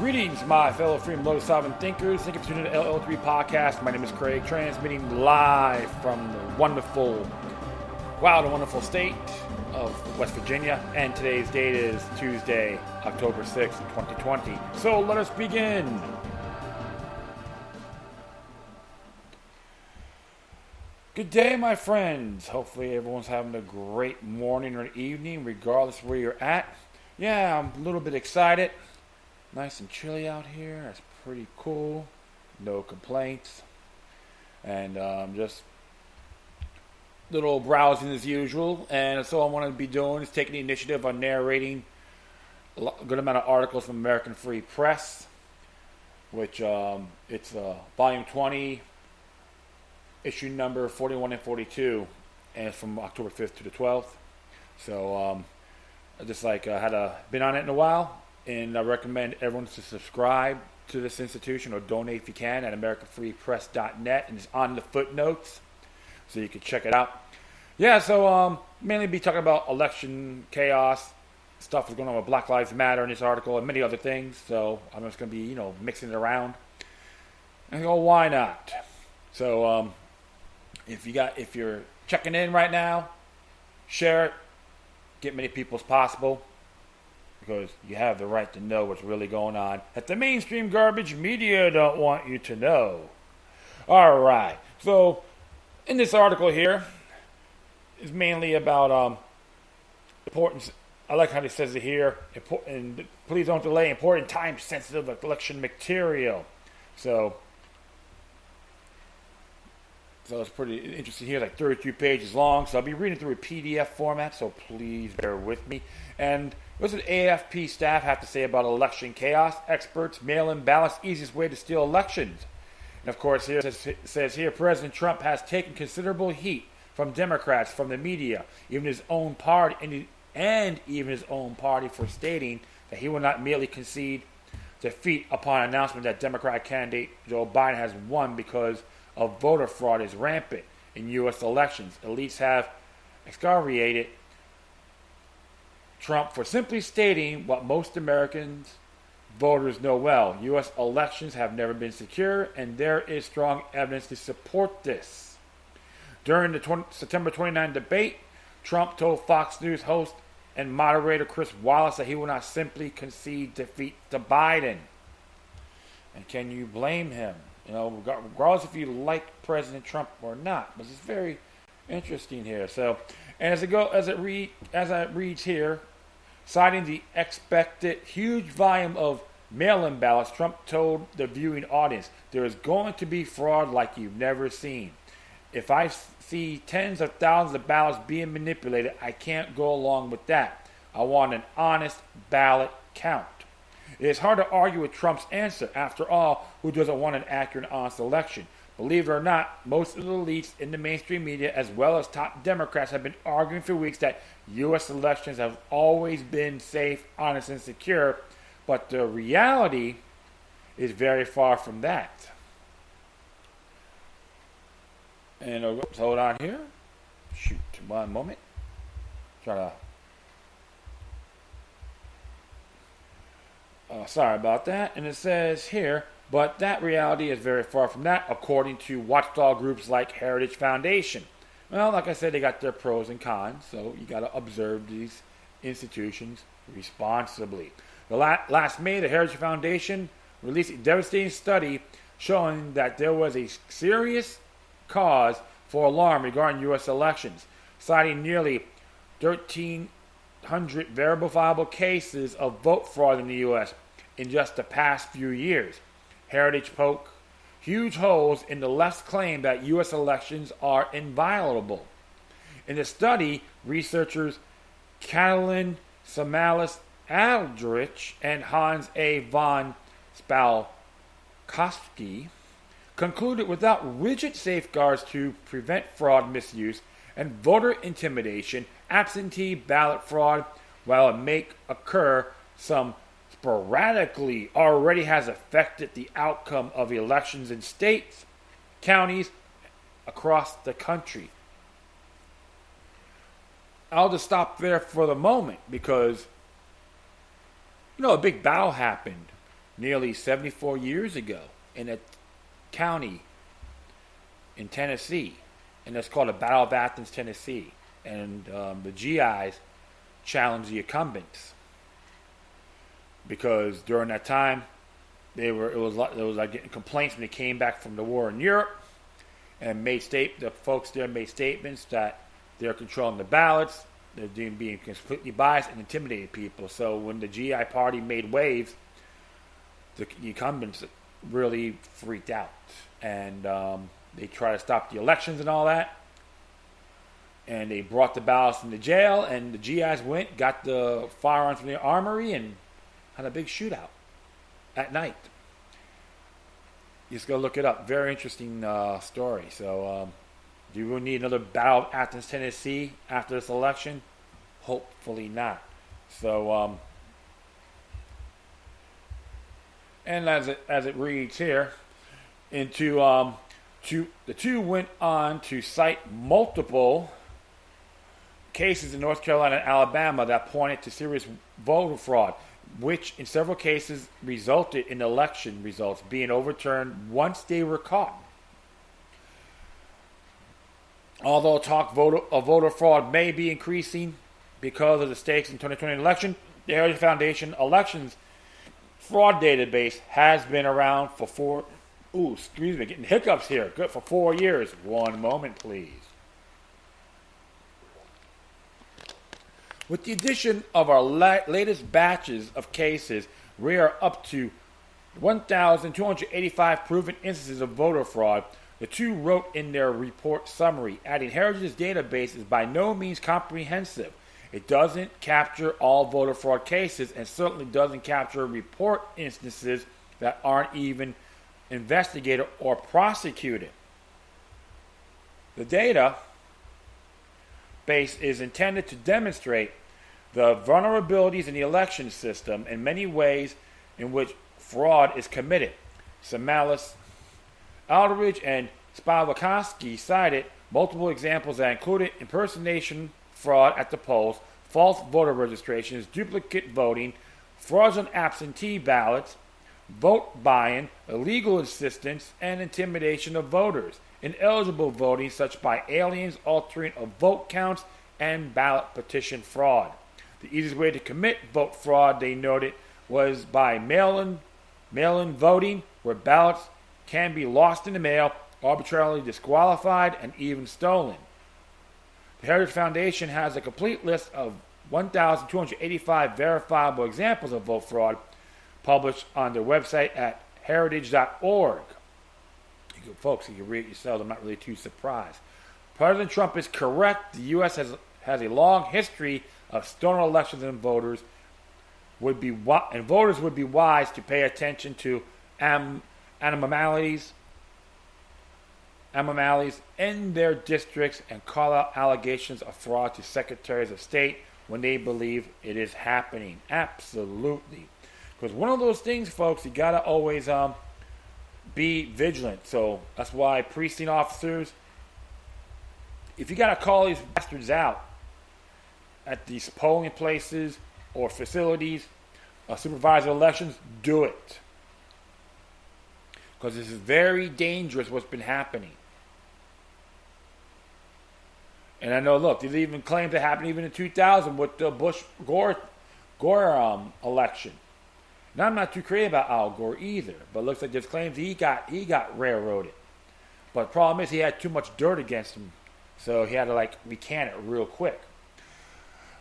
Greetings, my fellow freedom lotus sovereign thinkers. Thank you for tuning in to the LL3 podcast. My name is Craig, transmitting live from the wonderful, wild and wonderful state of West Virginia. And today's date is Tuesday, October 6th, 2020. So let us begin. Good day, my friends. Hopefully everyone's having a great morning or evening, regardless of where you're at. Yeah, I'm a little bit excited. Nice and chilly out here. That's pretty cool. No complaints. And just little browsing as usual. And so I want to be doing is taking the initiative on narrating a good amount of articles from American Free Press, which it's volume 20, issue number 41 and 42, and it's from October 5th to the 12th. So I just been on it in a while. And I recommend everyone to subscribe to this institution or donate if you can at AmericanFreePress.net, and it's on the footnotes, so you can check it out. Yeah, so mainly be talking about election chaos, stuff that's going on with Black Lives Matter in this article, and many other things. So I'm just going to be, mixing it around. And I go, why not? So if you're checking in right now, share it, get many people as possible. Because you have the right to know what's really going on that the mainstream garbage media don't want you to know. All right. So, in this article here, is mainly about importance. I like how it says it here. And please don't delay important, time-sensitive election material. So it's pretty interesting here. It's like 32 pages long. So I'll be reading through a PDF format. So please bear with me. And what does the AFP staff have to say about election chaos? Experts, mail-in ballots, easiest way to steal elections. And of course, here it says here, President Trump has taken considerable heat from Democrats, from the media, even his own party, and even his own party for stating that he will not merely concede defeat upon announcement that Democratic candidate Joe Biden has won because of voter fraud is rampant in U.S. elections. Elites have excoriated Trump for simply stating what most Americans voters know well. U.S. elections have never been secure, and there is strong evidence to support this. During the September 29 debate, Trump told Fox News host and moderator Chris Wallace that he will not simply concede defeat to Biden. And can you blame him? Regardless if you like President Trump or not. But it's very interesting here. So, and as it reads here, citing the expected huge volume of mail-in ballots, Trump told the viewing audience, there is going to be fraud like you've never seen. If I see tens of thousands of ballots being manipulated, I can't go along with that. I want an honest ballot count. It is hard to argue with Trump's answer. After all, who doesn't want an accurate and honest election? Believe it or not, most of the elites in the mainstream media, as well as top Democrats, have been arguing for weeks that U.S. elections have always been safe, honest, and secure. But the reality is very far from that. And hold on here. Shoot, one moment. Sorry about that. And it says here, but that reality is very far from that, according to watchdog groups like Heritage Foundation. Well, like I said, they got their pros and cons, so you got to observe these institutions responsibly. Last May, the Heritage Foundation released a devastating study showing that there was a serious cause for alarm regarding U.S. elections, citing nearly 1,300 verifiable cases of vote fraud in the U.S. in just the past few years. Heritage poked huge holes in the left's claim that U.S. elections are inviolable. In the study, researchers Catalin Samalis Aldrich and Hans A. von Spalkowski concluded without rigid safeguards to prevent fraud, misuse, and voter intimidation, absentee ballot fraud, while it may occur some sporadically, already has affected the outcome of elections in states, counties, across the country. I'll just stop there for the moment because, a big battle happened nearly 74 years ago in a county in Tennessee, and that's called the Battle of Athens, Tennessee. And the GIs challenged the incumbents because during that time it was like getting complaints when they came back from the war in Europe, and the folks there made statements that they're controlling the ballots, they're being completely biased and intimidating people. So when the GI party made waves, the incumbents really freaked out, and they tried to stop the elections and all that. And they brought the ballots into jail, and the GIs got the firearms from the armory, and had a big shootout at night. You just go look it up. Very interesting story. So, do we need another Battle of Athens, Tennessee after this election? Hopefully not. So, and as it reads here, the two went on to cite multiple cases in North Carolina and Alabama that pointed to serious voter fraud, which in several cases resulted in election results being overturned once they were caught. Although talk of voter fraud may be increasing because of the stakes in 2020 election, the Heritage Foundation elections fraud database has been around for getting hiccups here. Good, for 4 years. One moment, please. With the addition of our latest batches of cases, we are up to 1,285 proven instances of voter fraud. The two wrote in their report summary, adding Heritage's database is by no means comprehensive. It doesn't capture all voter fraud cases and certainly doesn't capture report instances that aren't even investigated or prosecuted. The data base is intended to demonstrate the vulnerabilities in the election system in many ways in which fraud is committed. Samalis, Aldridge, and Spivakowski cited multiple examples that included impersonation fraud at the polls, false voter registrations, duplicate voting, fraudulent absentee ballots, vote buying, illegal assistance, and intimidation of voters, ineligible voting such by aliens, altering of vote counts, and ballot petition fraud. The easiest way to commit vote fraud, they noted, was by mail-in voting, where ballots can be lost in the mail, arbitrarily disqualified, and even stolen. The Heritage Foundation has a complete list of 1,285 verifiable examples of vote fraud published on their website at heritage.org. Folks, you can read it yourselves. I'm not really too surprised. President Trump is correct. The U.S. has a long history of stolen elections, and voters would be wise to pay attention to anomalies in their districts and call out allegations of fraud to secretaries of state when they believe it is happening. Absolutely. Because one of those things, folks, you got to always be vigilant. So that's why precinct officers, if you got to call these bastards out at these polling places or facilities, supervisor elections, do it. Because this is very dangerous what's been happening. And I know, look, these even claims that happened even in 2000 with the Bush-Gore election. Now, I'm not too crazy about Al Gore either, but it looks like there's claims he got railroaded. But the problem is he had too much dirt against him, so he had to recant it real quick.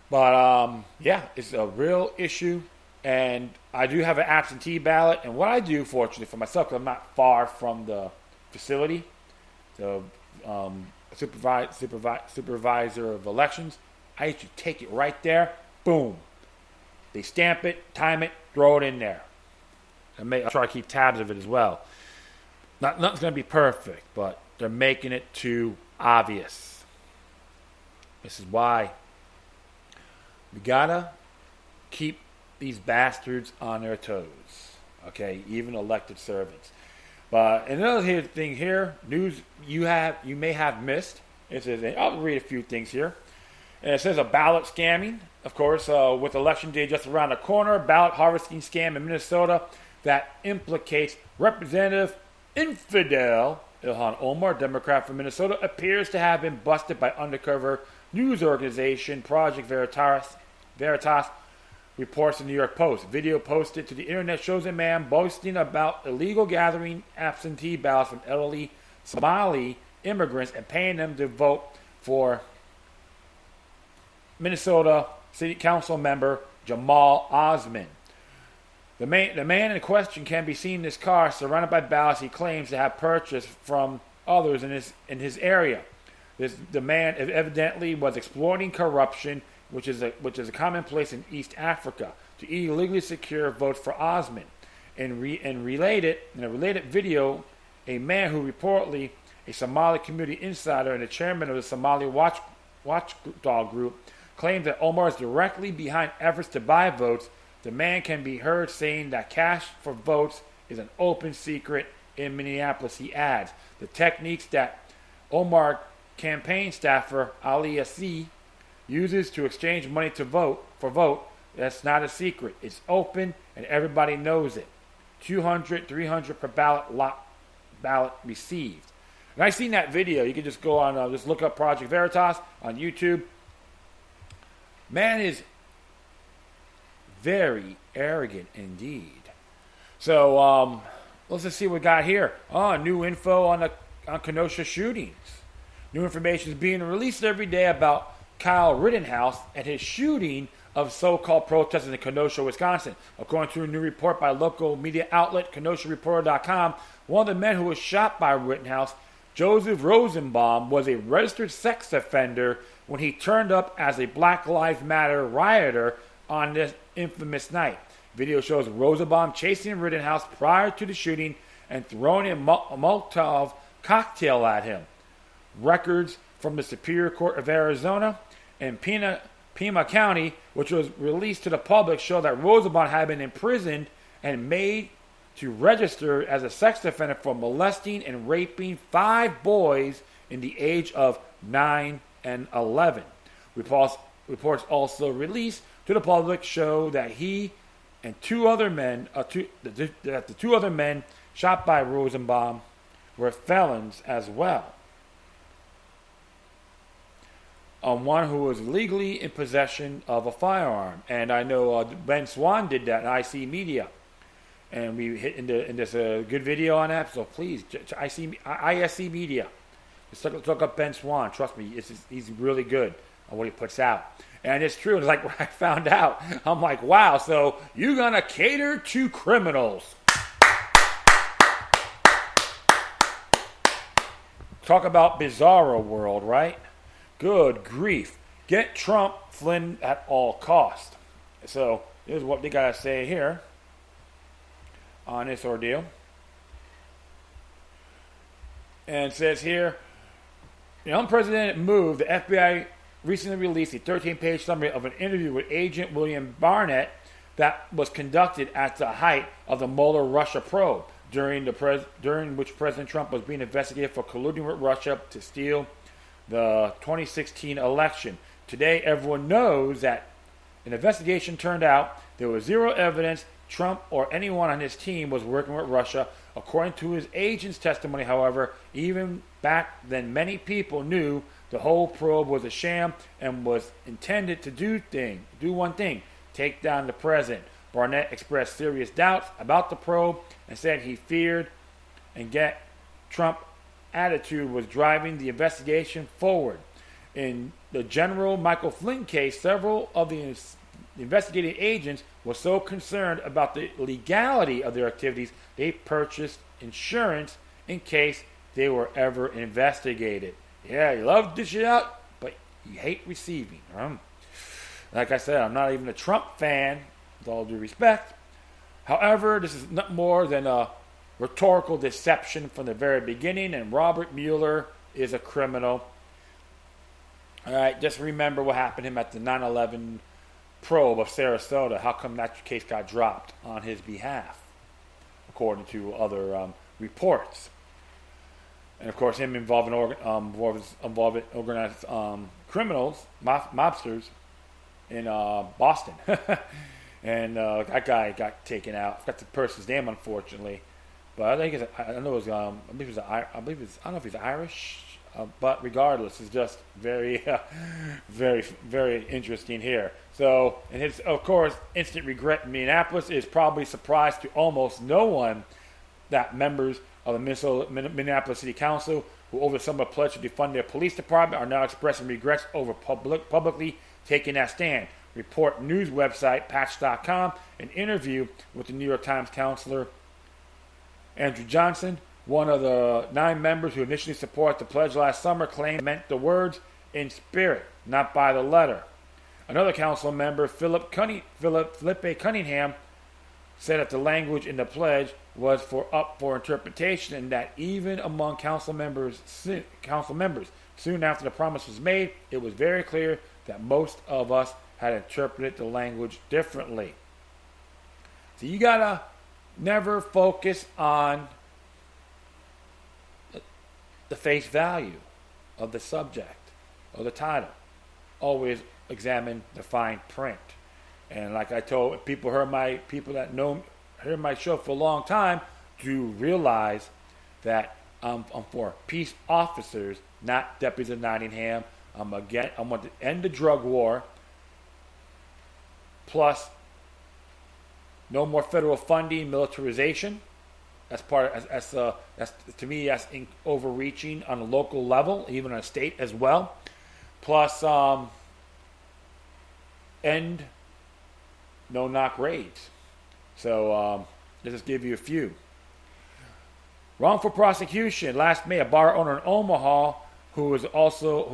But yeah, it's a real issue, and I do have an absentee ballot. And what I do, fortunately for myself, because I'm not far from the facility, the supervisor of elections, I used to take it right there, boom. They stamp it, time it, throw it in there. I'll try to keep tabs of it as well. Nothing's going to be perfect, but they're making it too obvious. This is why we got to keep these bastards on their toes. Okay, even elected servants. But another thing here, news you may have missed. It says, I'll read a few things here. And it says a ballot scamming, of course, with election day just around the corner. Ballot harvesting scam in Minnesota that implicates Representative Infidel Ilhan Omar, Democrat from Minnesota, appears to have been busted by undercover news organization Project Veritas, reports the New York Post. Video posted to the internet shows a man boasting about illegal gathering absentee ballots from elderly Somali immigrants and paying them to vote for Minnesota City Council member Jamal Osman. The man in question can be seen in his car surrounded by ballots he claims to have purchased from others in his area. The man evidently was exploiting corruption, which is a commonplace in East Africa, to illegally secure votes for Osman. In a related video, a man who reportedly a Somali community insider and the chairman of the Somali Watchdog group claimed that Omar is directly behind efforts to buy votes. The man can be heard saying that cash for votes is an open secret in Minneapolis. He adds, the techniques that Omar campaign staffer Ali Assi uses to exchange money to vote, that's not a secret. It's open and everybody knows it. 200, 300 per ballot received. And I seen that video. You can just go on, just look up Project Veritas on YouTube. Man is very arrogant indeed. So let's just see what we got here. New info on Kenosha shootings. New information is being released every day about Kyle Rittenhouse and his shooting of so-called protesters in Kenosha, Wisconsin. According to a new report by local media outlet KenoshaReporter.com, one of the men who was shot by Rittenhouse, Joseph Rosenbaum, was a registered sex offender when he turned up as a Black Lives Matter rioter on this infamous night. Video shows Rosenbaum chasing Rittenhouse prior to the shooting and throwing a Molotov cocktail at him. Records from the Superior Court of Arizona and Pima County, which was released to the public, show that Rosenbaum had been imprisoned and made to register as a sex offender for molesting and raping 5 boys in the age of 9 and 11. Reports also released to the public show that he and the two other men shot by Rosenbaum were felons as well. One who was legally in possession of a firearm, and I know Ben Swan did that in IC Media, and we hit in this good video on that. So please, ISC Media, just look up Ben Swan. Trust me, he's really good on what he puts out. And it's true. It's like when I found out, I'm like, wow, so you're going to cater to criminals. Talk about bizarro world, right? Good grief. Get Trump, Flynn at all cost. So here's what they got to say here on this ordeal. And it says here, the unprecedented move, the FBI recently released a 13-page summary of an interview with Agent William Barnett that was conducted at the height of the Mueller Russia probe, during which President Trump was being investigated for colluding with Russia to steal the 2016 election. Today, everyone knows that an investigation turned out there was zero evidence Trump or anyone on his team was working with Russia. According to his agent's testimony, however, even back then many people knew the whole probe was a sham and was intended to do one thing, take down the president. Barnett expressed serious doubts about the probe and said he feared and get Trump attitude was driving the investigation forward. In the General Michael Flynn case, several of the investigating agents were so concerned about the legality of their activities, they purchased insurance in case they were ever investigated. Yeah, you love to dish it out, but you hate receiving. Like I said, I'm not even a Trump fan, with all due respect. However, this is not more than a rhetorical deception from the very beginning, and Robert Mueller is a criminal. All right, just remember what happened to him at the 9/11 probe of Sarasota. How come that case got dropped on his behalf, according to other reports? And of course, him involving organized criminals, mobsters in Boston. and that guy got taken out. I forgot the person's name, unfortunately, but I think I know it was I don't know if he's Irish, but regardless, it's just very, very, very interesting here. So, and his, of course, instant regret in Minneapolis is probably a surprise to almost no one that members of the Minneapolis City Council who over the summer pledged to defund their police department are now expressing regrets over publicly taking that stand. Report news website Patch.com, an interview with the New York Times counselor Andrew Johnson, one of the 9 members who initially supported the pledge last summer, claimed it meant the words in spirit, not by the letter. Another council member, Philip Cunningham, said that the language in the pledge was up for interpretation, and that even among council members, soon after the promise was made, it was very clear that most of us had interpreted the language differently. So you gotta never focus on the face value of the subject or the title. Always examine the fine print. And like I told people, heard my show for a long time, to realize that I'm for peace officers, not deputies of Nottingham. I want to end the drug war. Plus, no more federal funding, militarization. That's to me, that's overreaching on a local level, even on a state as well. Plus, end no-knock raids. So let's just give you a few. Wrongful prosecution. Last May, a bar owner in Omaha, who was also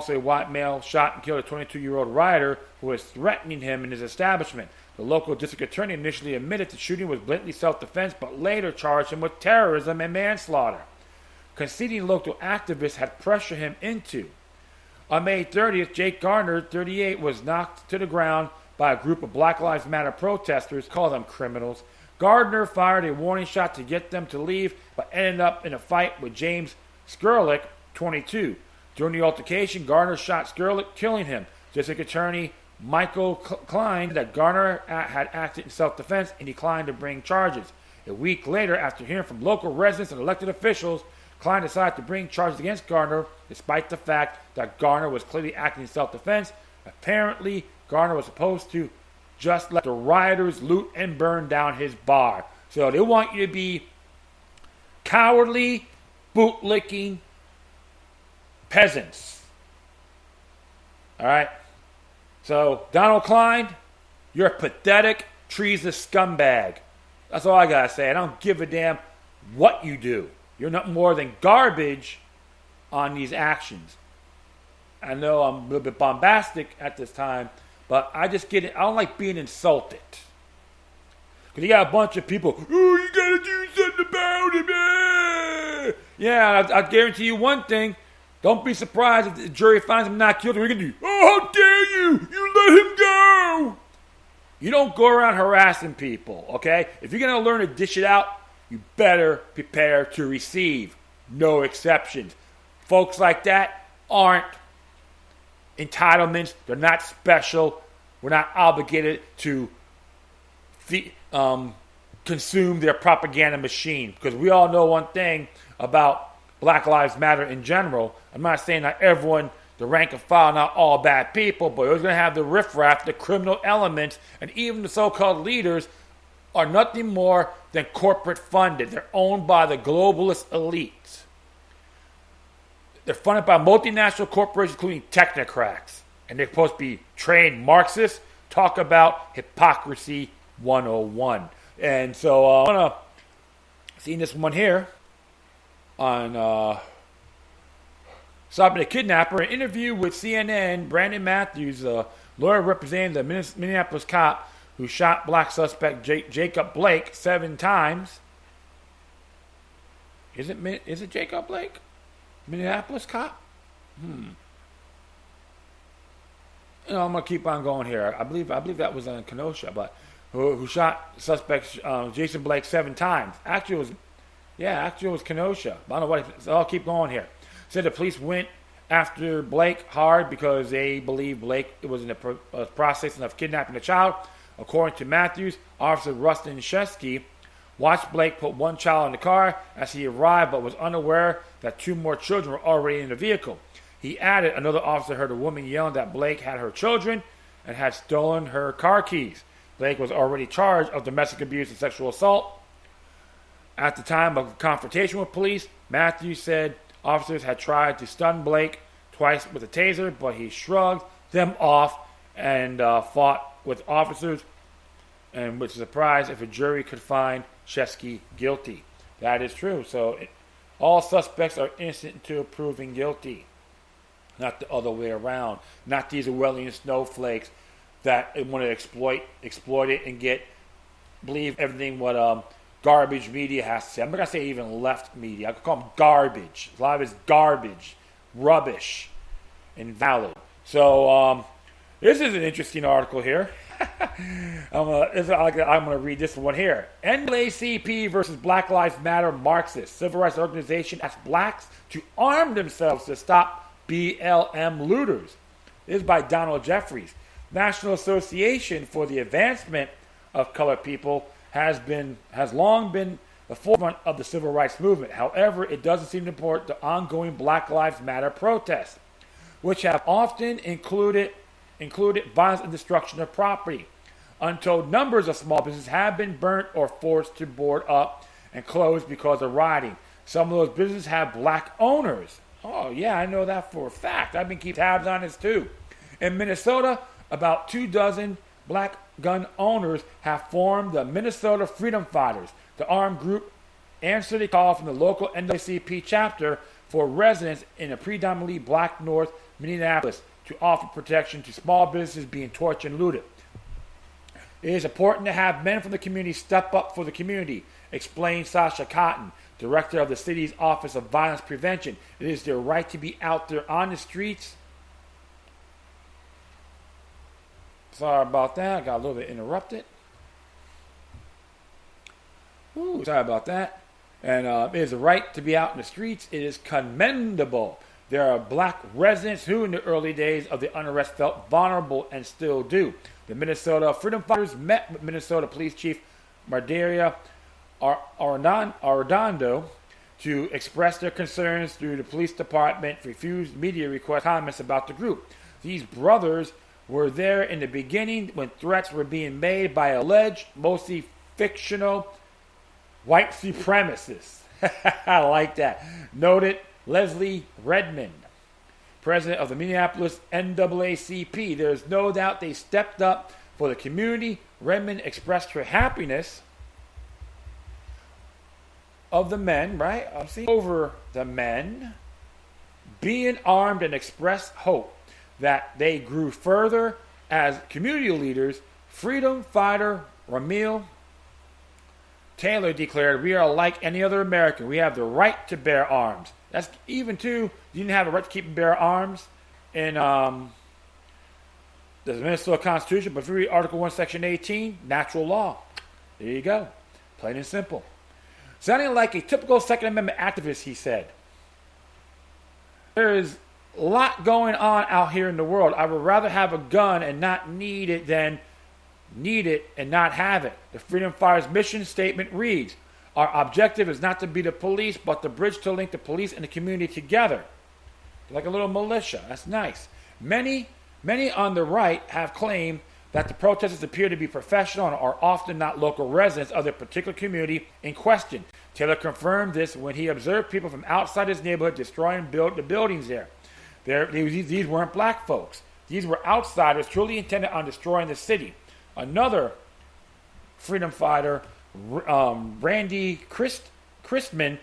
a white male, shot and killed a 22-year-old rider who was threatening him in his establishment. The local district attorney initially admitted the shooting was blatantly self-defense, but later charged him with terrorism and manslaughter. Conceding local activists had pressured him into. On May 30th, Jake Garner, 38, was knocked to the ground by a group of Black Lives Matter protesters, call them criminals. Gardner fired a warning shot to get them to leave, but ended up in a fight with James Skurlick, 22. During the altercation, Gardner shot Skurlick, killing him. District Attorney Michael Klein that Gardner had acted in self-defense and declined to bring charges. A week later, after hearing from local residents and elected officials, Klein decided to bring charges against Gardner, despite the fact that Gardner was clearly acting in self-defense. Apparently, Gardner was supposed to just let the rioters loot and burn down his bar. So they want you to be cowardly, bootlicking peasants. All right? So, Donald Klein, you're a pathetic, treasonous scumbag. That's all I got to say. I don't give a damn what you do. You're not more than garbage on these actions. I know I'm a little bit bombastic at this time, but I don't like being insulted. Because you got a bunch of people, oh, you got to do something about it, man. Yeah, I guarantee you one thing. Don't be surprised if the jury finds him not guilty. What are you going to do? Oh, how dare you! You let him go! You don't go around harassing people, okay? If you're going to learn to dish it out, you better prepare to receive. No exceptions. Folks like that aren't entitlements. They're not special. We're not obligated to consume their propaganda machine. Because we all know one thing about Black Lives Matter in general. I'm not saying that everyone, the rank and file, not all bad people, but you're going to have the riffraff, the criminal elements, and even the so-called leaders are nothing more than corporate funded. They're owned by the globalist elites. They're funded by multinational corporations, including technocrats. And they're supposed to be trained Marxists. Talk about hypocrisy 101. And so I'm going to see this one here on Stopping the Kidnapper. An interview with CNN, Brandon Matthews, a lawyer representing the Minneapolis cop who shot black suspect Jacob Blake 7 times. Is it Jacob Blake? Minneapolis cop? I'm going to keep on going here. I believe that was in Kenosha, but who shot suspect Jason Blake 7 times. Actually, it was Kenosha. I don't know what. So I'll keep going here. Said the police went after Blake hard because they believe Blake was in the process of kidnapping a child. According to Matthews, Officer Rustin Shesky watched Blake put one child in the car as he arrived, but was unaware that two more children were already in the vehicle. He added, another officer heard a woman yelling that Blake had her children and had stolen her car keys. Blake was already charged of domestic abuse and sexual assault. At the time of confrontation with police, Matthews said officers had tried to stun Blake twice with a taser, but he shrugged them off and fought with officers, and was surprised if a jury could find Shesky guilty. That is true. So all suspects are innocent until proven guilty. Not the other way around. Not these Orwellian snowflakes that want to exploit it and believe everything what garbage media has to say. I'm not going to say even left media. I could call them garbage. A lot of it's garbage, rubbish, invalid. So this is an interesting article here. I'm going to read this one here. NAACP versus Black Lives Matter Marxist. Civil rights organization asks blacks to arm themselves to stop BLM looters. This is by Donald Jeffries. National Association for the Advancement of Colored People has long been the forefront of the civil rights movement. However, it doesn't seem to support the ongoing Black Lives Matter protests, which have often included violence and destruction of property. Untold numbers of small businesses have been burnt or forced to board up and close because of rioting. Some of those businesses have black owners. Oh, yeah, I know that for a fact. I've been keeping tabs on this, too. In Minnesota, about 24 black gun owners have formed the Minnesota Freedom Fighters. The armed group answered a call from the local NAACP chapter for residents in a predominantly black North Minneapolis to offer protection to small businesses being torched and looted. It is important to have men from the community step up for the community, explained Sasha Cotton, director of the city's Office of Violence Prevention. It is their right to be out there on the streets. Sorry about that. I got a little bit interrupted. Sorry about that. And it is a right to be out in the streets. It is commendable. There are black residents who in the early days of the unrest felt vulnerable and still do. The Minnesota Freedom Fighters met with Minnesota Police Chief Mardaria Arradondo to express their concerns through the police department refused media request comments about the group. These brothers were there in the beginning when threats were being made by alleged, mostly fictional, white supremacists. I like that. Noted Leslie Redmond, president of the Minneapolis NAACP. There is no doubt they stepped up for the community. Redmond expressed her happiness of the men, right? I'm seeing over the men being armed and expressed hope that they grew further as community leaders. Freedom fighter Ramil Taylor declared, "We are like any other American. We have the right to bear arms." That's even too, you didn't have a right to keep and bear arms in the Minnesota Constitution, but if you read Article 1, Section 18, natural law. There you go. Plain and simple. Sounding like a typical Second Amendment activist, he said, "There is a lot going on out here in the world. I would rather have a gun and not need it than need it and not have it." The Freedom Fighters mission statement reads, "Our objective is not to be the police, but the bridge to link the police and the community together." Like a little militia. That's nice. Many on the right have claimed that the protesters appear to be professional and are often not local residents of the particular community in question. Taylor confirmed this when he observed people from outside his neighborhood destroying the buildings there. These weren't black folks. These were outsiders truly intended on destroying the city. Another freedom fighter, Randy Christman,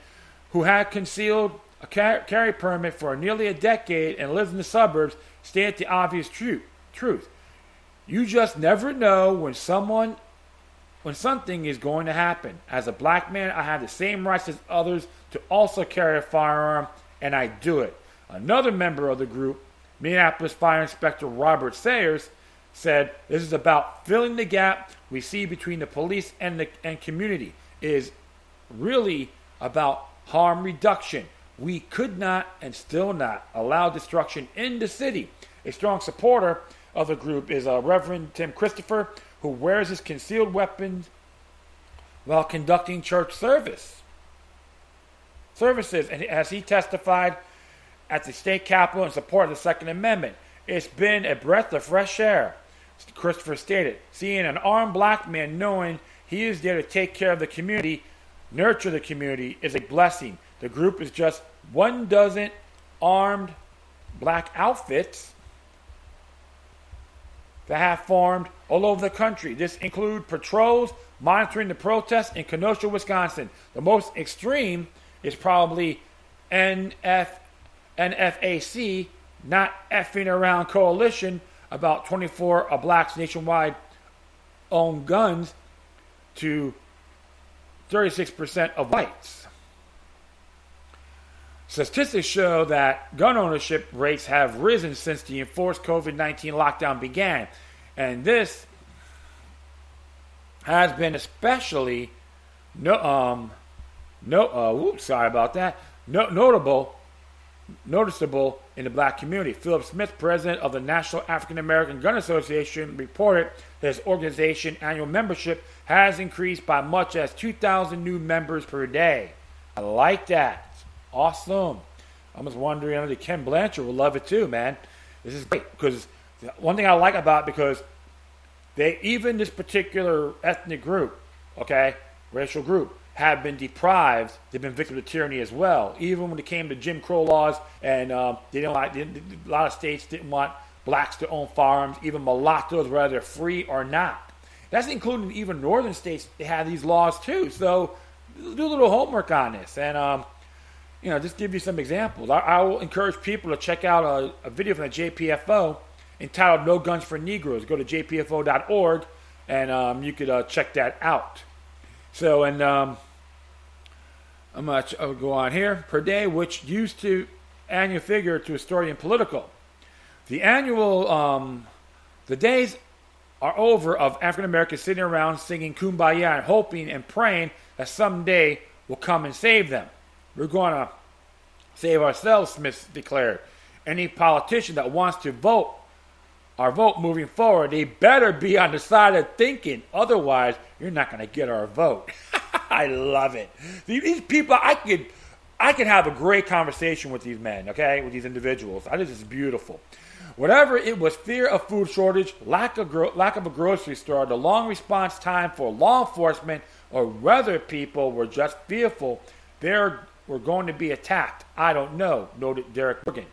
who had concealed a carry permit for nearly a decade and lives in the suburbs, stated the obvious truth. You just never know when something is going to happen. As a black man, I have the same rights as others to also carry a firearm, and I do it. Another member of the group, Minneapolis Fire Inspector Robert Sayers, said, "This is about filling the gap we see between the police and community. It is really about harm reduction. We could not and still not allow destruction in the city." A strong supporter of the group is Reverend Tim Christopher, who wears his concealed weapons while conducting church services. And as he testified at the state capitol in support of the Second Amendment, it's been a breath of fresh air, Christopher stated. Seeing an armed black man knowing he is there to take care of the community, nurture the community, is a blessing. The group is just 12 armed black outfits that have formed all over the country. This includes patrols monitoring the protests in Kenosha, Wisconsin. The most extreme is probably NFAC, Not Effing Around Coalition, about 24 of blacks nationwide own guns to 36% of whites. Statistics show that gun ownership rates have risen since the enforced COVID-19 lockdown began, and this has been especially noticeable in the black community. Philip Smith, president of the National African American Gun Association, reported that his organization annual membership has increased by much as 2,000 new members per day. I like that. Awesome. I was wondering, Ken Blanchard will love it too, man. This is great because one thing I like about it, because even this particular ethnic group, racial group, have been deprived. They've been victims of tyranny as well. Even when it came to Jim Crow laws, and a lot of states didn't want blacks to own firearms, even mulattoes, whether they're free or not. That's including even northern states. They have these laws too. So do a little homework on this, and just give you some examples. I will encourage people to check out a video from the JPFO entitled "No Guns for Negroes." Go to jpfo.org, and you could check that out. So, and I'll go on here. Per day, which used to annual figure to historian Political. The days are over of African Americans sitting around singing Kumbaya and hoping and praying that someday will come and save them. We're going to save ourselves, Smith declared. Any politician that wants to vote our vote moving forward, they better be on the side of thinking. Otherwise, you're not going to get our vote. I love it. These people, I could have a great conversation with these men, with these individuals. I think this is beautiful. Whatever it was, fear of food shortage, lack of a grocery store, the long response time for law enforcement, or whether people were just fearful they were going to be attacked, I don't know, noted Derek Morgan,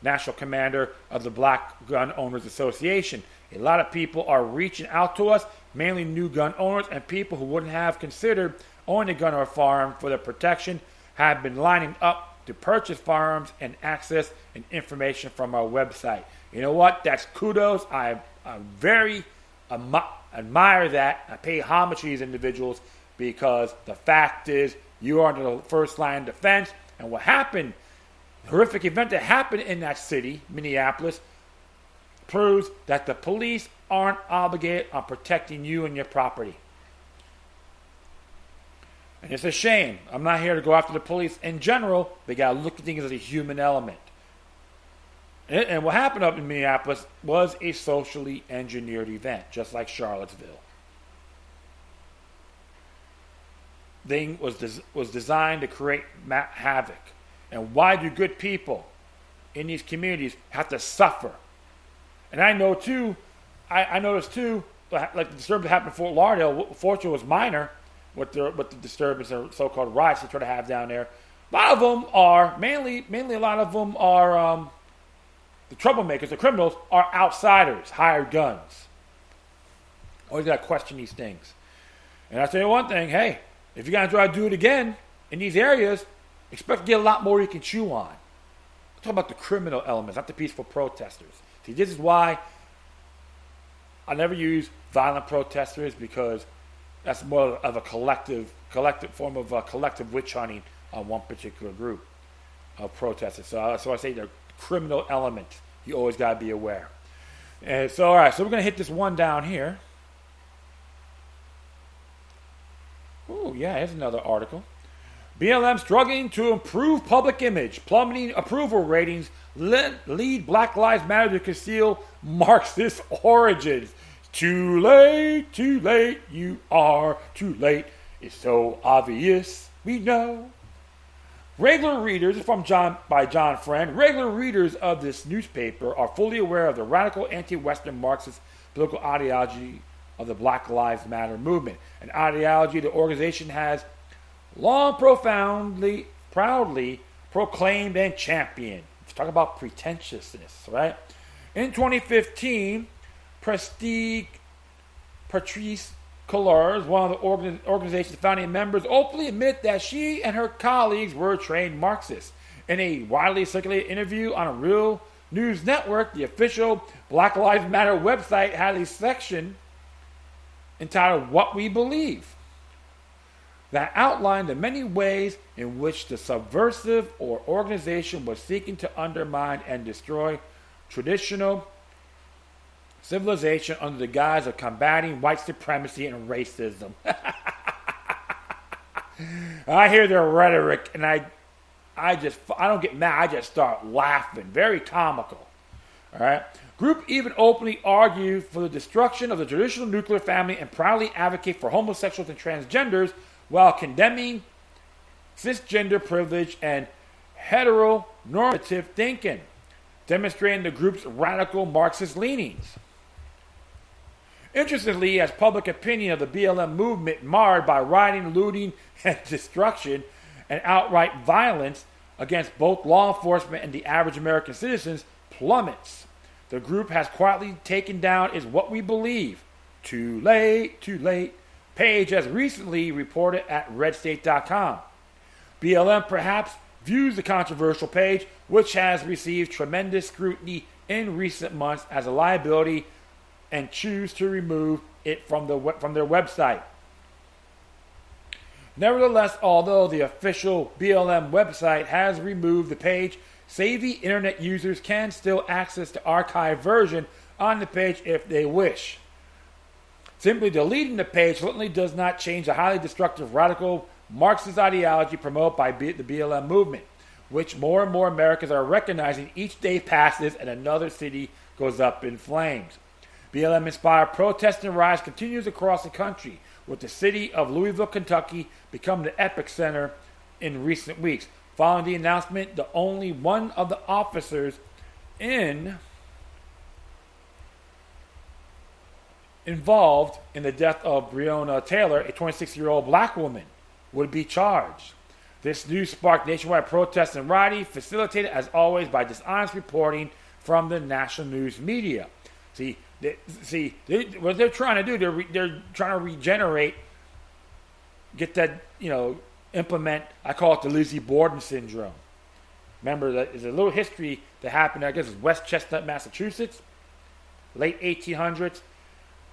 national commander of the Black Gun Owners Association. A lot of people are reaching out to us, mainly new gun owners and people who wouldn't have considered owning a gun or a firearm for their protection, have been lining up to purchase firearms and access and information from our website. You know what? That's kudos. I very admire that. I pay homage to these individuals because the fact is you are the first line of defense. And what happened, the horrific event that happened in that city, Minneapolis, proves that the police aren't obligated on protecting you and your property. And it's a shame. I'm not here to go after the police in general. They got to look at things as a human element. And what happened up in Minneapolis was a socially engineered event, just like Charlottesville. Thing was designed to create havoc. And why do good people in these communities have to suffer? And I know too, I noticed too, like the disturbance that happened in Fort Lauderdale, fortunately was minor, with the disturbance or so-called riots they try to have down there. A lot of them are, mainly a lot of them are, the troublemakers, the criminals, are outsiders, hired guns. Always got to question these things. And I'll tell you one thing, hey, if you're going to try to do it again in these areas, expect to get a lot more you can chew on. I'm talking about the criminal elements, not the peaceful protesters. See, this is why I never use violent protesters, because that's more of a collective form of collective witch hunting on one particular group of protesters. So I say the criminal element. You always got to be aware. And so, all right, so we're going to hit this one down here. Oh, yeah, here's another article. BLM struggling to improve public image, plummeting approval ratings, lead Black Lives Matter to conceal Marxist origins. too late, you are too late. It's so obvious, we know. Regular readers, by John Friend, regular readers of this newspaper are fully aware of the radical anti-Western Marxist political ideology of the Black Lives Matter movement, an ideology the organization has long proudly proclaimed and championed. Let's talk about pretentiousness, right? In 2015, Patrice Cullors, one of the organization's founding members, openly admitted that she and her colleagues were trained Marxists. In a widely circulated interview on a Real News Network, the official Black Lives Matter website had a section entitled What We Believe that outlined the many ways in which the subversive or organization was seeking to undermine and destroy traditional civilization under the guise of combating white supremacy and racism. I hear their rhetoric and I don't get mad, I just start laughing. Very comical. All right. Group even openly argue for the destruction of the traditional nuclear family and proudly advocate for homosexuals and transgenders while condemning cisgender privilege and heteronormative thinking, demonstrating the group's radical Marxist leanings. Interestingly, as public opinion of the BLM movement marred by rioting, looting, and destruction, and outright violence against both law enforcement and the average American citizens plummets, the group has quietly taken down its What We Believe, too late, page as recently reported at redstate.com. BLM perhaps views the controversial page, which has received tremendous scrutiny in recent months, as a liability and choose to remove it from their website. Nevertheless, although the official BLM website has removed the page, savvy internet users can still access the archived version on the page if they wish. Simply deleting the page certainly does not change the highly destructive radical Marxist ideology promoted by the BLM movement, which more and more Americans are recognizing each day passes and another city goes up in flames. BLM-inspired protests and riots continues across the country, with the city of Louisville, Kentucky becoming the epicenter in recent weeks, following the announcement that only one of the officers involved in the death of Breonna Taylor, a 26-year-old black woman, would be charged. This news sparked nationwide protests and rioting, facilitated as always by dishonest reporting from the national news media. What they're trying to do, they're trying to regenerate, get that, implement, I call it the Lizzie Borden syndrome. Remember, there's a little history that happened, I guess it's West Chestnut, Massachusetts, late 1800s.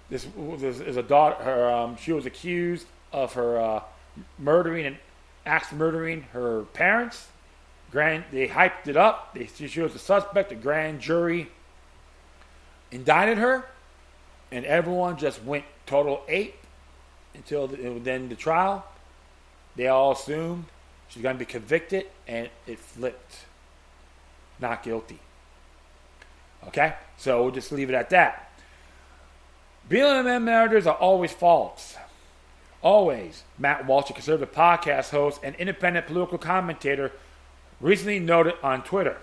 This is a daughter, she was accused of her murdering her parents. They hyped it up. She was a suspect. The grand jury indicted her, and everyone just went total ape until then the trial. They all assumed she's going to be convicted, and it flipped. Not guilty. Okay? So we'll just leave it at that. BLM narratives are always false. Always. Matt Walsh, a conservative podcast host and independent political commentator, recently noted on Twitter,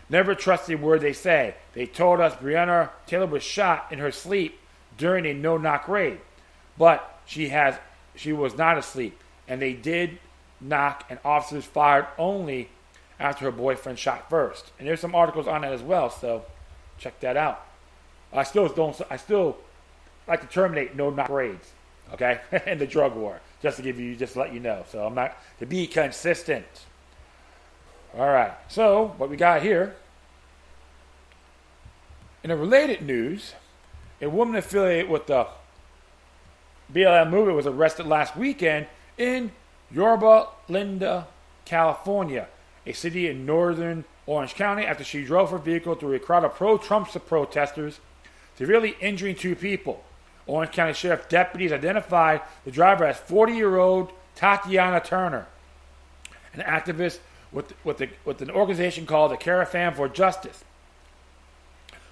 "Never trust a word they say. They told us Breonna Taylor was shot in her sleep during a no-knock raid. But she was not asleep, and they did knock, and officers fired only after her boyfriend shot first." And there's some articles on that as well, so check that out. I still like to terminate no-knock raids, okay, in the drug war, just to let you know. So I'm not to be consistent. All right, so what we got here. In a related news, a woman affiliated with the BLM movement was arrested last weekend in Yorba Linda, California, a city in northern Orange County, after she drove her vehicle through a crowd of pro-Trump protesters, severely injuring two people. Orange County Sheriff deputies identified the driver as 40-year-old Tatiana Turner, an activist with an organization called the Caravan for Justice,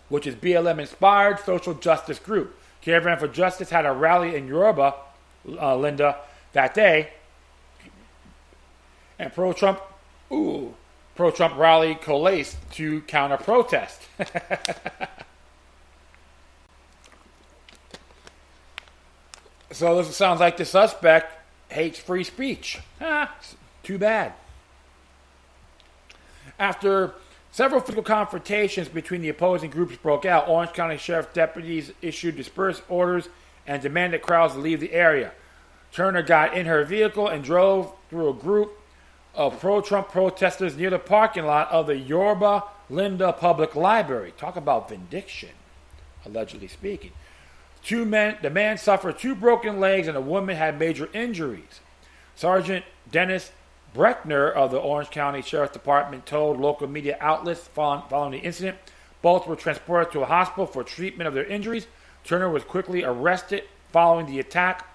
which is BLM-inspired social justice group. Caravan for Justice had a rally in Yoruba, Linda, that day, and pro-Trump rally coalesced to counter-protest. So this sounds like the suspect hates free speech. Too bad. After several physical confrontations between the opposing groups broke out, Orange County Sheriff deputies issued dispersed orders and demanded crowds to leave the area. Turner got in her vehicle and drove through a group of pro-Trump protesters near the parking lot of the Yorba Linda Public Library. Talk about vindication, allegedly speaking. The man suffered 2 broken legs and the woman had major injuries. Sergeant Dennis Breckner of the Orange County Sheriff's Department told local media outlets following the incident. Both were transported to a hospital for treatment of their injuries. Turner was quickly arrested following the attack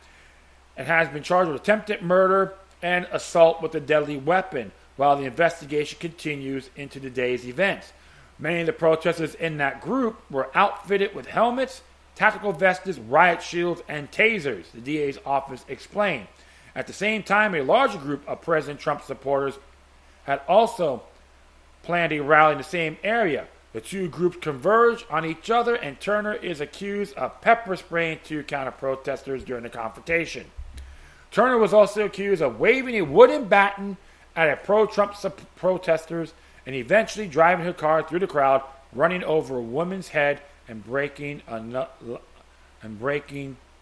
and has been charged with attempted murder and assault with a deadly weapon while the investigation continues into the day's events. Many of the protesters in that group were outfitted with helmets, tactical vests, riot shields, and tasers, the DA's office explained. At the same time, a larger group of President Trump supporters had also planned a rally in the same area. The 2 groups converged on each other, and Turner is accused of pepper spraying 2 counter-protesters during the confrontation. Turner was also accused of waving a wooden baton at a pro-Trump protesters and eventually driving her car through the crowd, running over a woman's head and breaking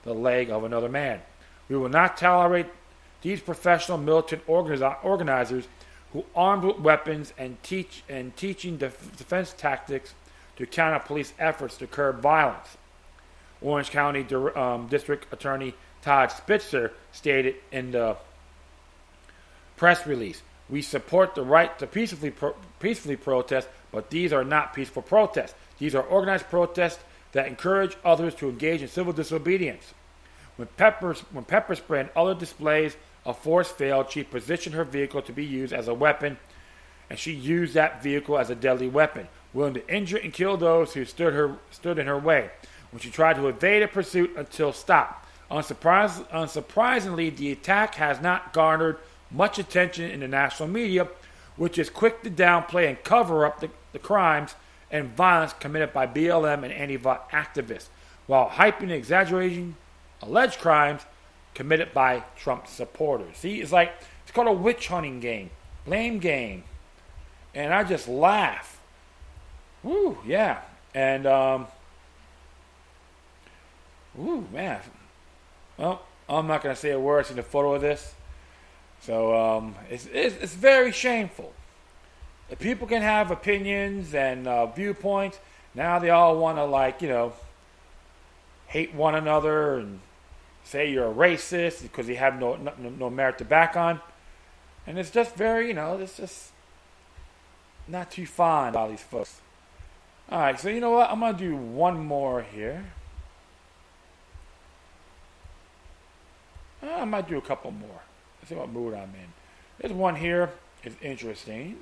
the leg of another man. We will not tolerate these professional militant organizers who armed with weapons and teaching defense tactics to counter police efforts to curb violence. Orange County District Attorney Todd Spitzer stated in the press release, "We support the right to peacefully protest, but these are not peaceful protests. These are organized protests that encourage others to engage in civil disobedience." When pepper spray and other displays of force failed, she positioned her vehicle to be used as a weapon, and she used that vehicle as a deadly weapon, willing to injure and kill those who stood in her way. When she tried to evade a pursuit until stopped. Unsurprisingly, the attack has not garnered much attention in the national media, which is quick to downplay and cover up the crimes and violence committed by BLM and anti-VOT activists, while hyping and exaggerating alleged crimes committed by Trump supporters. See, it's called a witch hunting game, blame game, and I just laugh. Woo, yeah, and man. Well, I'm not gonna say a word. I've seen a photo of this, so it's very shameful. If people can have opinions and viewpoints, now they all want to hate one another and say you're a racist because you have no merit to back on, and it's just very it's just not too fond of all these folks. All right, so you know what? I'm gonna do one more here. I might do a couple more. Let's see what mood I'm in. There's one here. It's interesting.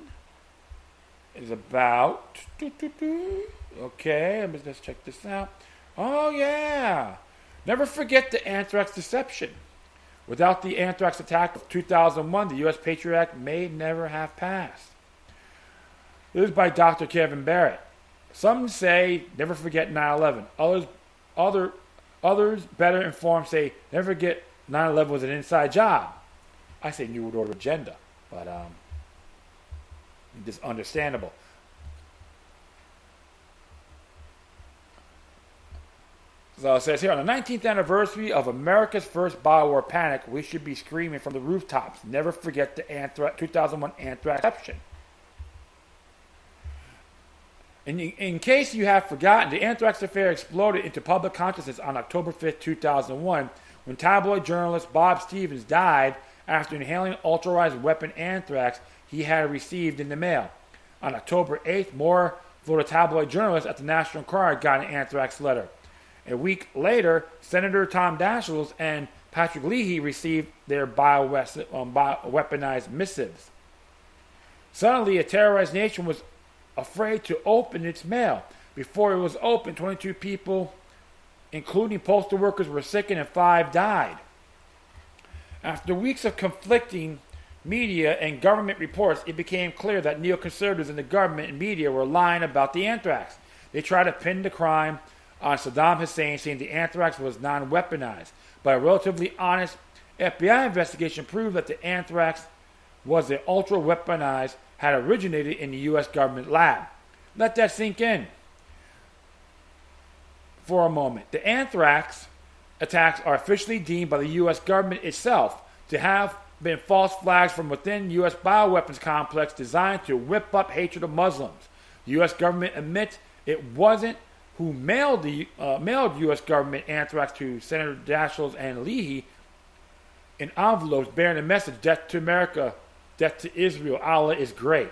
It's about... Okay, let me just check this out. Oh, yeah. Never forget the Anthrax Deception. Without the Anthrax attack of 2001, the U.S. Patriot Act may never have passed. This is by Dr. Kevin Barrett. Some say, never forget 9/11. Others better informed say, never forget 9/11 was an inside job. I say New World Order agenda, but it's understandable. So it says here, on the 19th anniversary of America's first biowar panic, we should be screaming from the rooftops, never forget the 2001 Anthrax Deception. In case you have forgotten, the Anthrax Affair exploded into public consciousness on October 5th, 2001, when tabloid journalist Bob Stevens died after inhaling ultra-rise weapon anthrax he had received in the mail. On October 8th, more Florida tabloid journalists at the National Enquirer got an anthrax letter. A week later, Senator Tom Daschle and Patrick Leahy received their weaponized missives. Suddenly, a terrorized nation was afraid to open its mail. Before it was opened, 22 people including postal workers, were sickened and 5 died. After weeks of conflicting media and government reports, it became clear that neoconservatives in the government and media were lying about the anthrax. They tried to pin the crime on Saddam Hussein, saying the anthrax was non-weaponized. But a relatively honest FBI investigation proved that the anthrax was an ultra-weaponized, had originated in the U.S. government lab. Let that sink in for a moment. The anthrax attacks are officially deemed by the U.S. government itself to have been false flags from within the U.S. bioweapons complex designed to whip up hatred of Muslims. The U.S. government admits it wasn't who mailed U.S. government anthrax to Senator Dashels and Leahy in envelopes bearing the message, "Death to America, death to Israel, Allah is great."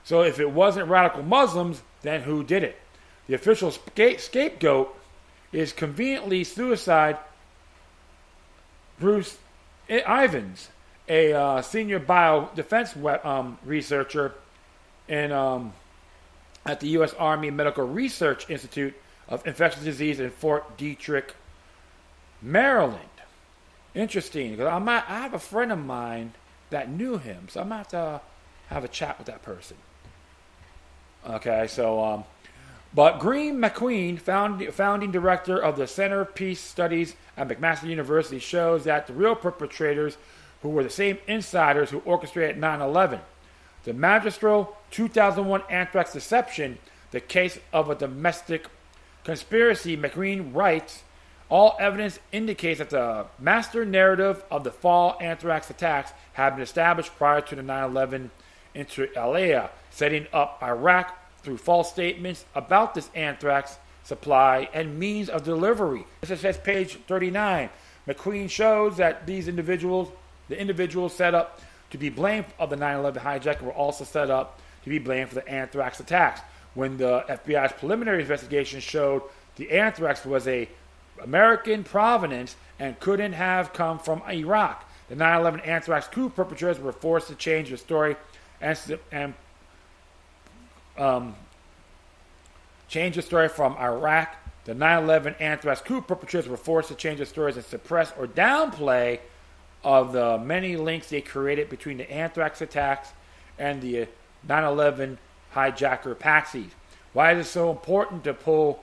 So if it wasn't radical Muslims, then who did it? The official scapegoat is conveniently suicide Bruce Ivins, a senior biodefense researcher at the U.S. Army Medical Research Institute of Infectious Disease in Fort Detrick, Maryland. Interesting, because I have a friend of mine that knew him, so I'm going to have a chat with that person. Okay, so, but Green McQueen, founding director of the Center of Peace Studies at McMaster University, shows that the real perpetrators who were the same insiders who orchestrated 9/11. The Magistral 2001 Anthrax Deception, the case of a domestic conspiracy, McQueen writes, all evidence indicates that the master narrative of the fall anthrax attacks had been established prior to the 9/11 inter alia, setting up Iraq through false statements about this anthrax supply and means of delivery. This says page 39. McQueen shows that the individuals set up to be blamed of the 9/11 hijack were also set up to be blamed for the anthrax attacks. When the FBI's preliminary investigation showed the anthrax was a American provenance and couldn't have come from Iraq, the 9/11 anthrax coup perpetrators were forced to change the story and change the story from Iraq. The 9/11 anthrax coup perpetrators were forced to change the stories and suppress or downplay of the many links they created between the anthrax attacks and the 9/11 hijacker patsies. Why is it so important to pull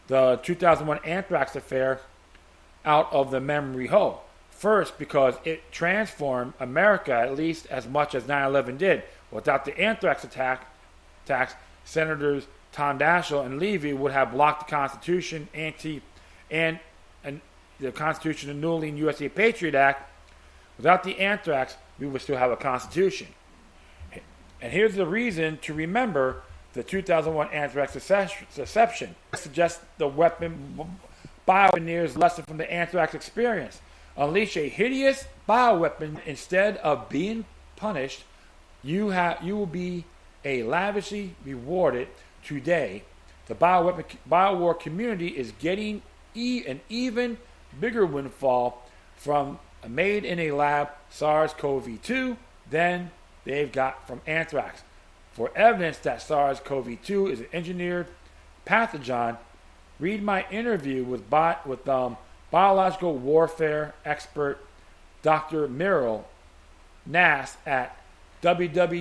the 2001 Anthrax Affair out of the memory hole? First, because it transformed America at least as much as 9/11 did. Without the anthrax attacks, Senators Tom Daschle and Levy would have blocked the Constitution and the Constitution annulling USA Patriot Act. Without the anthrax, we would still have a Constitution. And here's the reason to remember the 2001 Anthrax Deception. It suggests the bioengineers lesson from the anthrax experience. Unleash a hideous bioweapon instead of being punished. You will be lavishly rewarded today. The biowar community is getting an even bigger windfall from a made in a lab SARS-CoV-2 than they've got from anthrax. For evidence that SARS-CoV-2 is an engineered pathogen, read my interview with biological warfare expert Dr. Muriel Nass at www.unz.com.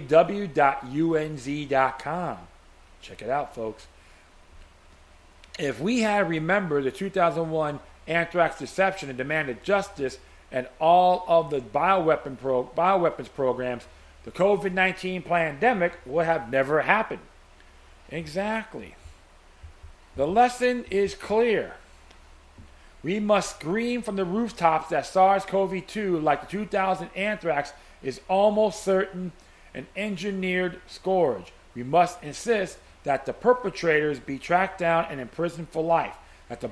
Check it out, folks. If we had remembered the 2001 Anthrax Deception and demanded justice and all of the bioweapons programs, the COVID-19 pandemic would have never happened. Exactly. The lesson is clear. We must scream from the rooftops that SARS-CoV-2, like the 2000 anthrax, is almost certain an engineered scourge. We must insist that the perpetrators be tracked down and imprisoned for life, that the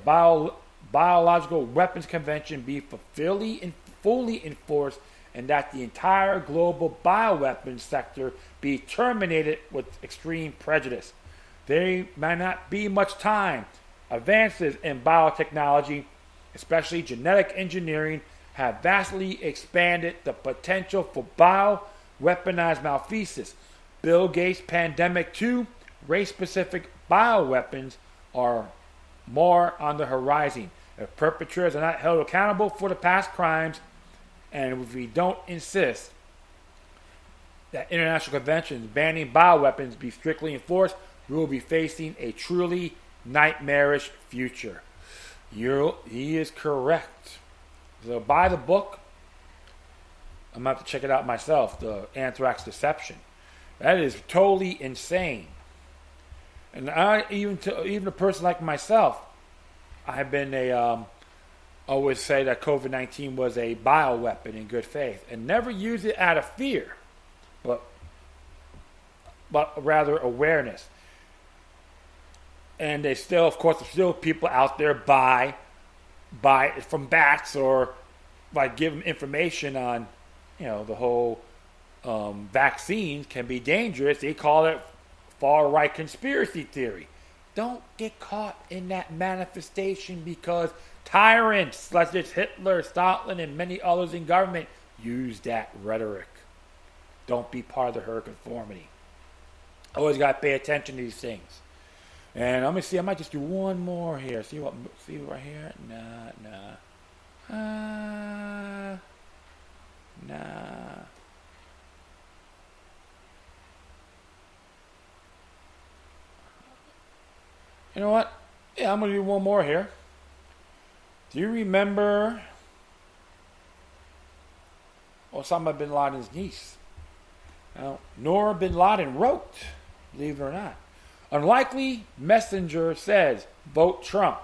Biological Weapons Convention be fully enforced, and that the entire global bioweapons sector be terminated with extreme prejudice. There may not be much time. Advances in biotechnology, especially genetic engineering, have vastly expanded the potential for bioweaponized malfeasance. Bill Gates' pandemic 2 race-specific bioweapons are more on the horizon. If perpetrators are not held accountable for the past crimes, and if we don't insist that international conventions banning bioweapons be strictly enforced, we will be facing a truly nightmarish future. He is correct. So buy the book. I'm going to have to check it out myself, the Anthrax Deception. That is totally insane. And even a person like myself, I've been always say that COVID-19 was a bioweapon in good faith, and never use it out of fear, but rather awareness. And they still, of course, there's still people out there buy it from bats, or like give them information on, the whole vaccines can be dangerous. They call it far-right conspiracy theory. Don't get caught in that manifestation, because tyrants such as Hitler, Stalin, and many others in government use that rhetoric. Don't be part of the herd conformity. Always got to pay attention to these things. And let me see, I might just do one more here. See right here? Nah. You know what? Yeah, I'm going to do one more here. Do you remember Osama bin Laden's niece? Now, Noor bin Laden wrote, believe it or not, unlikely messenger says, vote Trump.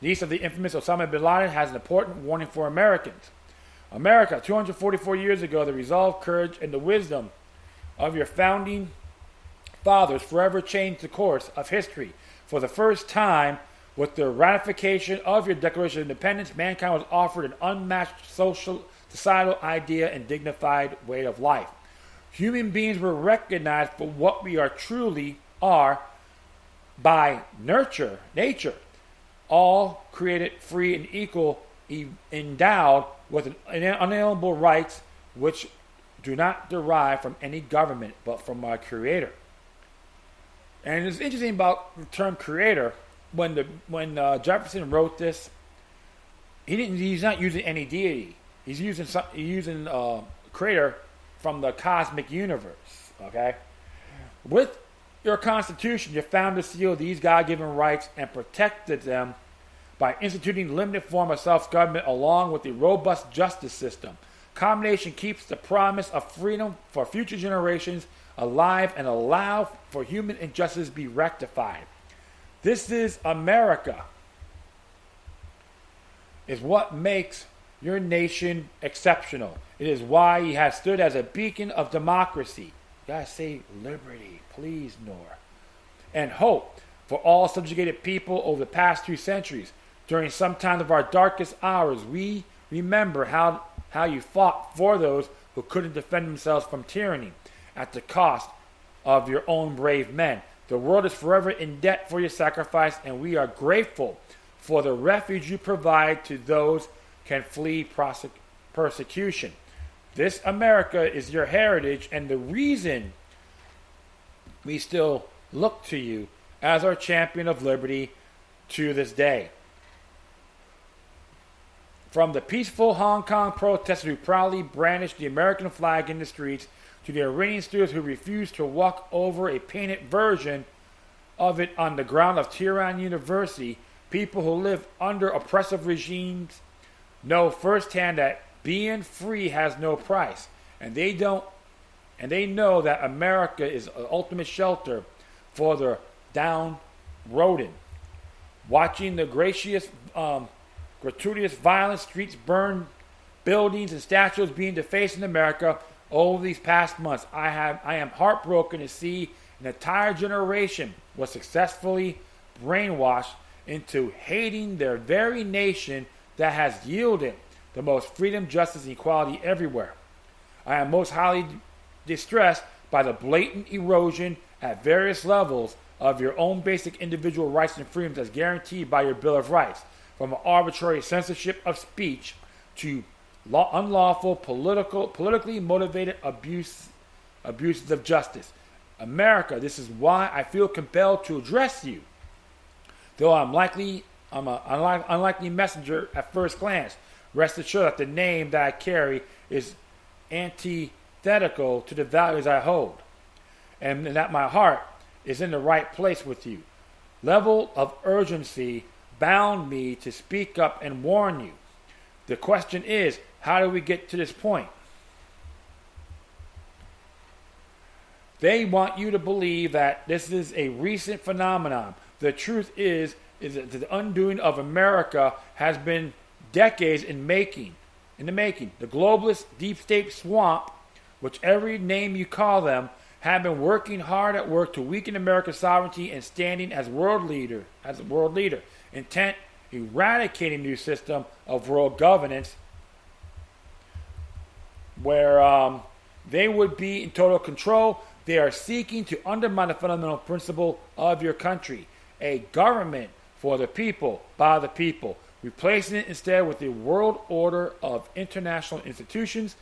Niece of the infamous Osama bin Laden has an important warning for Americans. America, 244 years ago, the resolve, courage, and the wisdom of your founding fathers forever changed the course of history. For the first time, with the ratification of your Declaration of Independence, mankind was offered an unmatched societal idea and dignified way of life. Human beings were recognized for what we truly are by nature, all created free and equal, endowed with unalienable rights which do not derive from any government but from our Creator. And it's interesting about the term Creator. When Jefferson wrote this, he's not using any deity. He's using Creator from the cosmic universe. Okay, with your Constitution, your founders sealed these God-given rights and protected them by instituting limited form of self-government along with a robust justice system. Combination keeps the promise of freedom for future generations alive and allow for human injustice to be rectified. This is America. Is what makes your nation exceptional. It is why he has stood as a beacon of democracy. You gotta say liberty, please, Noor. And hope for all subjugated people over the past 2 centuries. During some time of our darkest hours, we remember how you fought for those who couldn't defend themselves from tyranny at the cost of your own brave men. The world is forever in debt for your sacrifice, and we are grateful for the refuge you provide to those who can flee persecution. This America is your heritage, and the reason we still look to you as our champion of liberty to this day. From the peaceful Hong Kong protesters who proudly brandished the American flag in the streets, to the Iranian students who refused to walk over a painted version of it on the ground of Tehran University, people who live under oppressive regimes know firsthand that being free has no price, and they know that America is the ultimate shelter for the downtrodden. Watching the gratuitous violence, streets burned, buildings and statues being defaced in America over these past months, I am heartbroken to see an entire generation was successfully brainwashed into hating their very nation that has yielded the most freedom, justice, and equality everywhere. I am most highly distressed by the blatant erosion at various levels of your own basic individual rights and freedoms as guaranteed by your Bill of Rights, from an arbitrary censorship of speech to unlawful politically motivated abuses of justice. America, this is why I feel compelled to address you. Though I'm I'm an unlikely messenger at first glance. Rest assured that the name that I carry is antithetical to the values I hold, and that my heart is in the right place with you. Level of urgency bound me to speak up and warn you. The question is, how do we get to this point? They want you to believe that this is a recent phenomenon. The truth is that the undoing of America has been decades in the making. The globalist deep state swamp, whichever name you call them, have been working hard at work to weaken America's sovereignty and standing as a world leader, intent eradicating new system of world governance where they would be in total control. They are seeking to undermine the fundamental principle of your country, a government for the people, by the people, replacing it instead with a world order of international institutions,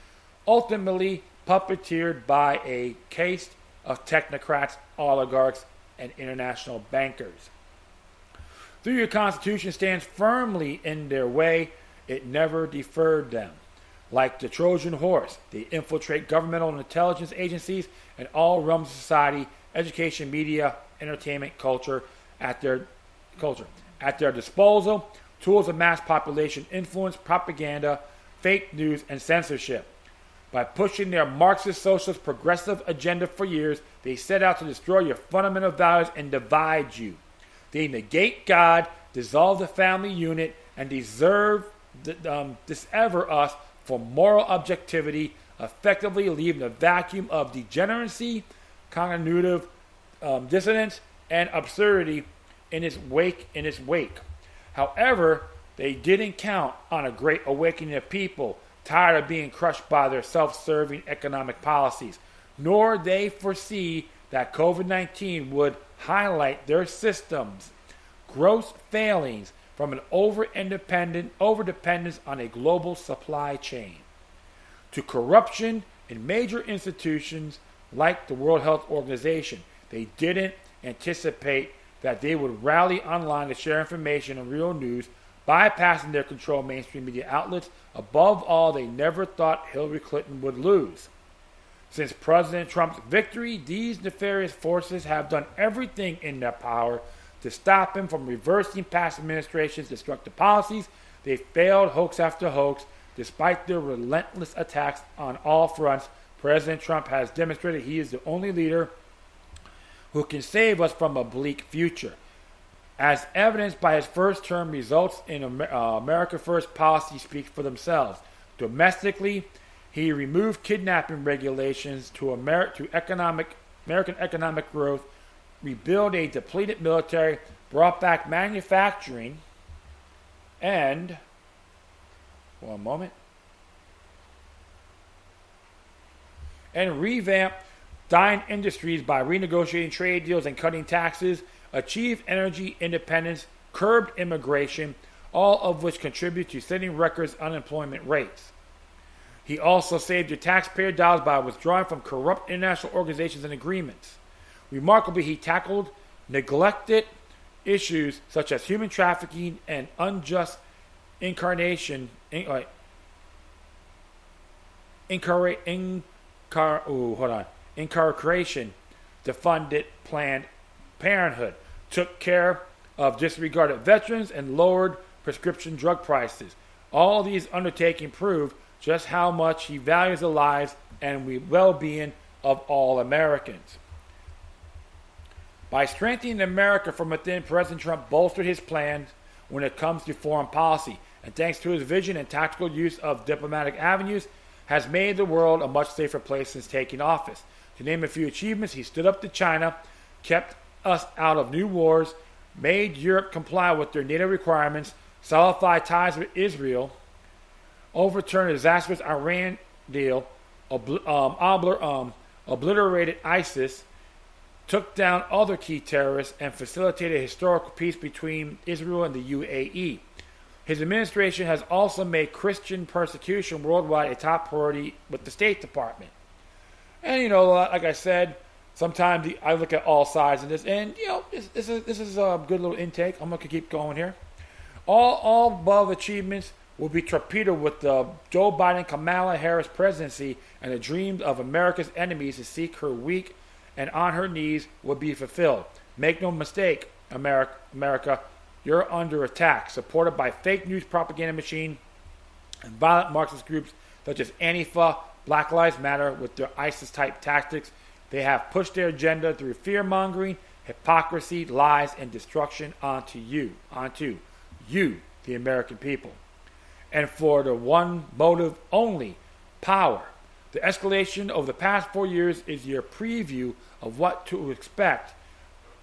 ultimately puppeteered by a caste of technocrats, oligarchs, and international bankers. Though your Constitution stands firmly in their way, it never deferred them. Like the Trojan horse, they infiltrate governmental and intelligence agencies and all realms of society, education, media, entertainment, culture at their disposal, tools of mass population influence, propaganda, fake news, and censorship. By pushing their Marxist, socialist, progressive agenda for years, they set out to destroy your fundamental values and divide you. They negate God, dissolve the family unit, and dissever us for moral objectivity, effectively leaving a vacuum of degeneracy, cognitive dissonance, and absurdity in its wake. However, they didn't count on a great awakening of people tired of being crushed by their self-serving economic policies, nor they foresee that COVID-19 would highlight their system's gross failings from an overdependence on a global supply chain, to corruption in major institutions like the World Health Organization. They didn't anticipate that they would rally online to share information and real news, bypassing their controlled mainstream media outlets. Above all, they never thought Hillary Clinton would lose. Since President Trump's victory, these nefarious forces have done everything in their power to stop him from reversing past administration's destructive policies. They failed hoax after hoax. Despite their relentless attacks on all fronts, President Trump has demonstrated he is the only leader who can save us from a bleak future. As evidenced by his first term, results in America First policy speak for themselves. Domestically, he removed kidnapping regulations to American economic growth, rebuilt a depleted military, brought back manufacturing, and revamped dying industries by renegotiating trade deals and cutting taxes, achieved energy independence, curbed immigration, all of which contribute to setting records unemployment rates. He also saved your taxpayer dollars by withdrawing from corrupt international organizations and agreements. Remarkably, he tackled neglected issues such as human trafficking and unjust incarceration to fund Planned Parenthood, took care of disregarded veterans, and lowered prescription drug prices. All these undertakings prove just how much he values the lives and well-being of all Americans. By strengthening America from within, President Trump bolstered his plans when it comes to foreign policy, and thanks to his vision and tactical use of diplomatic avenues, has made the world a much safer place since taking office. To name a few achievements, he stood up to China, kept us out of new wars, made Europe comply with their NATO requirements, solidified ties with Israel, overturned a disastrous Iran deal, obliterated ISIS, took down other key terrorists, and facilitated historical peace between Israel and the UAE. His administration has also made Christian persecution worldwide a top priority with the State Department. And, like I said, sometimes I look at all sides of this, and, this is a good little intake. I'm going to keep going here. All above achievements will be torpedoed with the Joe Biden-Kamala Harris presidency, and the dreams of America's enemies to seek her weak and on her knees will be fulfilled. Make no mistake, America, you're under attack, supported by fake news propaganda machine and violent Marxist groups such as Antifa, Black Lives Matter, with their ISIS-type tactics. They have pushed their agenda through fear-mongering, hypocrisy, lies, and destruction onto you, the American people. And for the one motive only, power. The escalation of the past 4 years is your preview of what to expect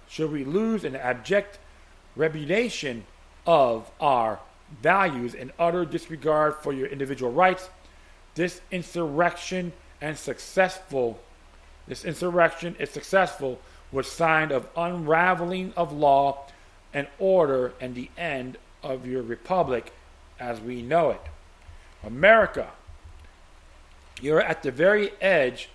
should we lose an abject repudiation of our values and utter disregard for your individual rights. This insurrection is successful with sign of unraveling of law and order and the end of your republic as we know it. America, you're at the very edge